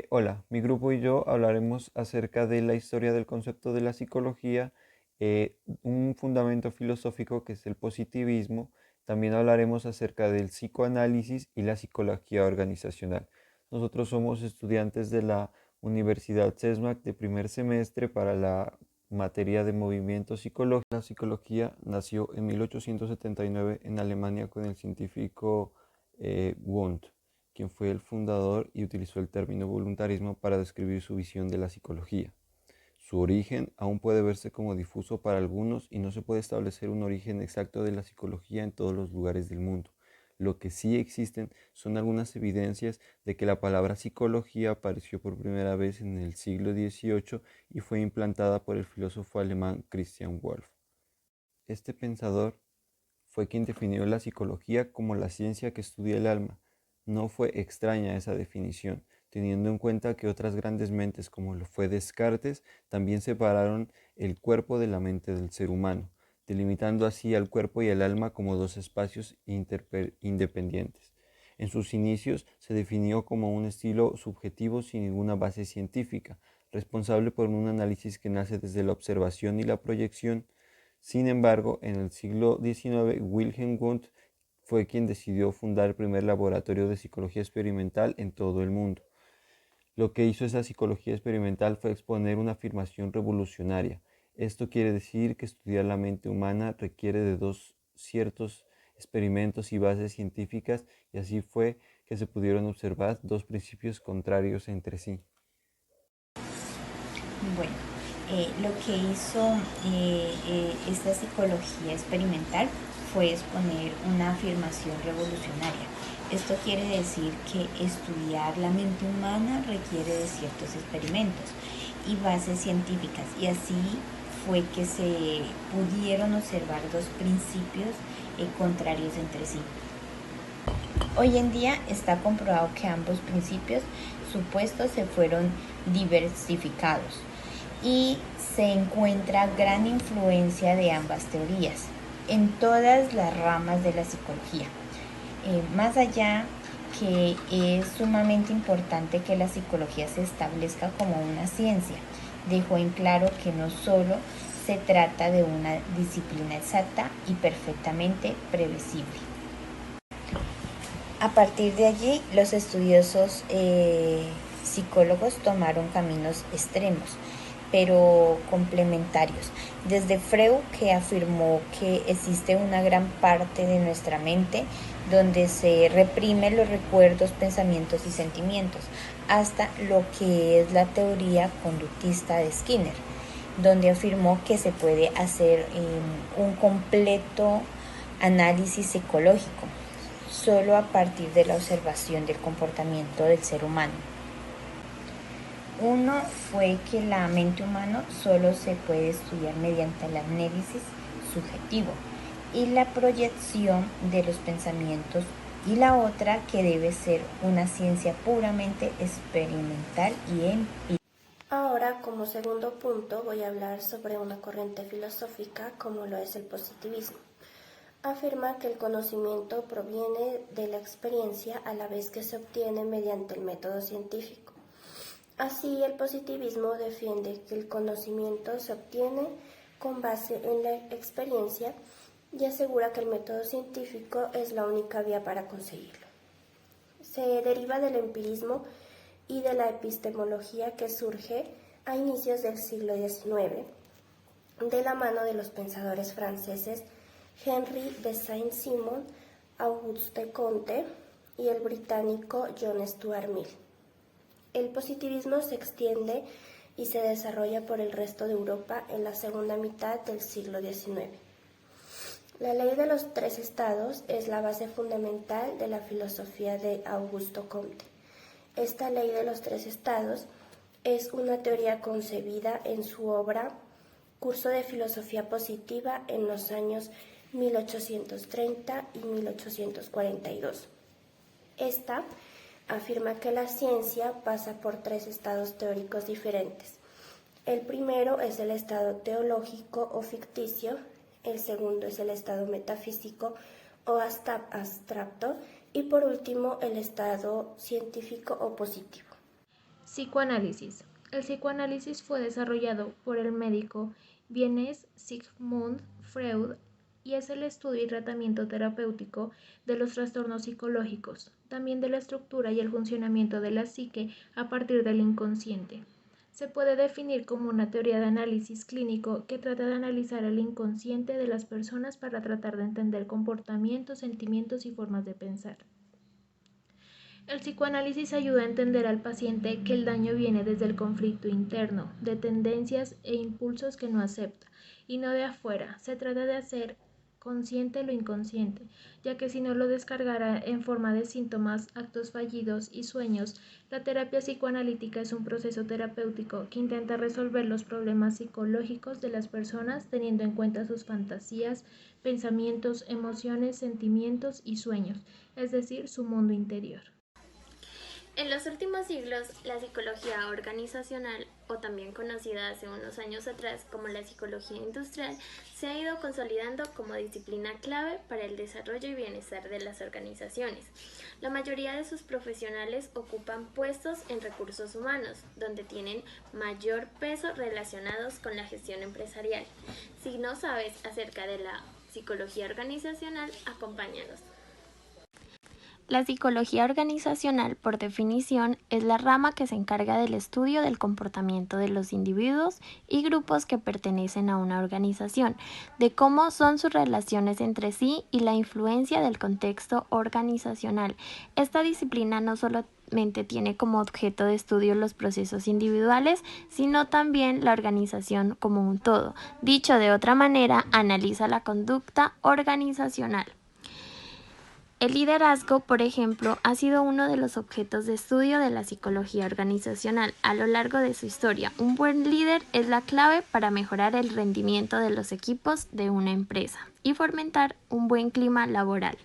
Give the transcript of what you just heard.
Hola, mi grupo y yo hablaremos acerca de la historia del concepto de la psicología, un fundamento filosófico que es el positivismo. También hablaremos acerca del psicoanálisis y la psicología organizacional. Nosotros somos estudiantes de la Universidad CESMAC de primer semestre para la materia de movimiento psicológico. La psicología nació en 1879 en Alemania con el científico Wundt, quien fue el fundador y utilizó el término voluntarismo para describir su visión de la psicología. Su origen aún puede verse como difuso para algunos y no se puede establecer un origen exacto de la psicología en todos los lugares del mundo. Lo que sí existen son algunas evidencias de que la palabra psicología apareció por primera vez en el siglo XVIII y fue implantada por el filósofo alemán Christian Wolff. Este pensador fue quien definió la psicología como la ciencia que estudia el alma. No fue extraña esa definición, teniendo en cuenta que otras grandes mentes, como lo fue Descartes, también separaron el cuerpo de la mente del ser humano, delimitando así al cuerpo y al alma como dos espacios independientes. En sus inicios se definió como un estilo subjetivo sin ninguna base científica, responsable por un análisis que nace desde la observación y la proyección. Sin embargo, en el siglo XIX, Wilhelm Wundt fue quien decidió fundar el primer laboratorio de psicología experimental en todo el mundo. Lo que hizo esa psicología experimental fue exponer una afirmación revolucionaria. Esto quiere decir que estudiar la mente humana requiere de dos ciertos experimentos y bases científicas, y así fue que se pudieron observar dos principios contrarios entre sí. Bueno, lo que hizo esta psicología experimental fue exponer una afirmación revolucionaria. Esto quiere decir que estudiar la mente humana requiere de ciertos experimentos y bases científicas, y así fue que se pudieron observar dos principios contrarios entre sí. Hoy en día está comprobado que ambos principios supuestos se fueron diversificados y se encuentra gran influencia de ambas teorías en todas las ramas de la psicología. Más allá que es sumamente importante que la psicología se establezca como una ciencia, dejó en claro que no solo se trata de una disciplina exacta y perfectamente previsible. A partir de allí, los estudiosos psicólogos tomaron caminos extremos, pero complementarios. Desde Freud, que afirmó que existe una gran parte de nuestra mente donde se reprimen los recuerdos, pensamientos y sentimientos, hasta lo que es la teoría conductista de Skinner, donde afirmó que se puede hacer un completo análisis psicológico solo a partir de la observación del comportamiento del ser humano. Uno fue que la mente humana solo se puede estudiar mediante el análisis subjetivo y la proyección de los pensamientos, y la otra que debe ser una ciencia puramente experimental y empírica. Ahora, como segundo punto, voy a hablar sobre una corriente filosófica como lo es el positivismo. Afirma que el conocimiento proviene de la experiencia a la vez que se obtiene mediante el método científico. Así, el positivismo defiende que el conocimiento se obtiene con base en la experiencia y asegura que el método científico es la única vía para conseguirlo. Se deriva del empirismo y de la epistemología que surge a inicios del siglo XIX, de la mano de los pensadores franceses Henry de Saint-Simon, Auguste Comte y el británico John Stuart Mill. El positivismo se extiende y se desarrolla por el resto de Europa en la segunda mitad del siglo XIX. La ley de los tres estados es la base fundamental de la filosofía de Auguste Comte. Esta ley de los tres estados es una teoría concebida en su obra Curso de Filosofía Positiva en los años 1830 y 1842. Esta afirma que la ciencia pasa por tres estados teóricos diferentes. El primero es el estado teológico o ficticio, el segundo es el estado metafísico o abstracto y por último el estado científico o positivo. Psicoanálisis. El psicoanálisis fue desarrollado por el médico vienés Sigmund Freud y es el estudio y tratamiento terapéutico de los trastornos psicológicos, también de la estructura y el funcionamiento de la psique a partir del inconsciente. Se puede definir como una teoría de análisis clínico que trata de analizar el inconsciente de las personas para tratar de entender comportamientos, sentimientos y formas de pensar. El psicoanálisis ayuda a entender al paciente que el daño viene desde el conflicto interno, de tendencias e impulsos que no acepta, y no de afuera. Se trata de hacer consciente lo inconsciente, ya que si no lo descargara en forma de síntomas, actos fallidos y sueños, la terapia psicoanalítica es un proceso terapéutico que intenta resolver los problemas psicológicos de las personas teniendo en cuenta sus fantasías, pensamientos, emociones, sentimientos y sueños, es decir, su mundo interior. En los últimos siglos, la psicología organizacional, o también conocida hace unos años atrás como la psicología industrial, se ha ido consolidando como disciplina clave para el desarrollo y bienestar de las organizaciones. La mayoría de sus profesionales ocupan puestos en recursos humanos, donde tienen mayor peso relacionados con la gestión empresarial. Si no sabes acerca de la psicología organizacional, acompáñanos. La psicología organizacional, por definición, es la rama que se encarga del estudio del comportamiento de los individuos y grupos que pertenecen a una organización, de cómo son sus relaciones entre sí y la influencia del contexto organizacional. Esta disciplina no solamente tiene como objeto de estudio los procesos individuales, sino también la organización como un todo. Dicho de otra manera, analiza la conducta organizacional. El liderazgo, por ejemplo, ha sido uno de los objetos de estudio de la psicología organizacional a lo largo de su historia. Un buen líder es la clave para mejorar el rendimiento de los equipos de una empresa y fomentar un buen clima laboral.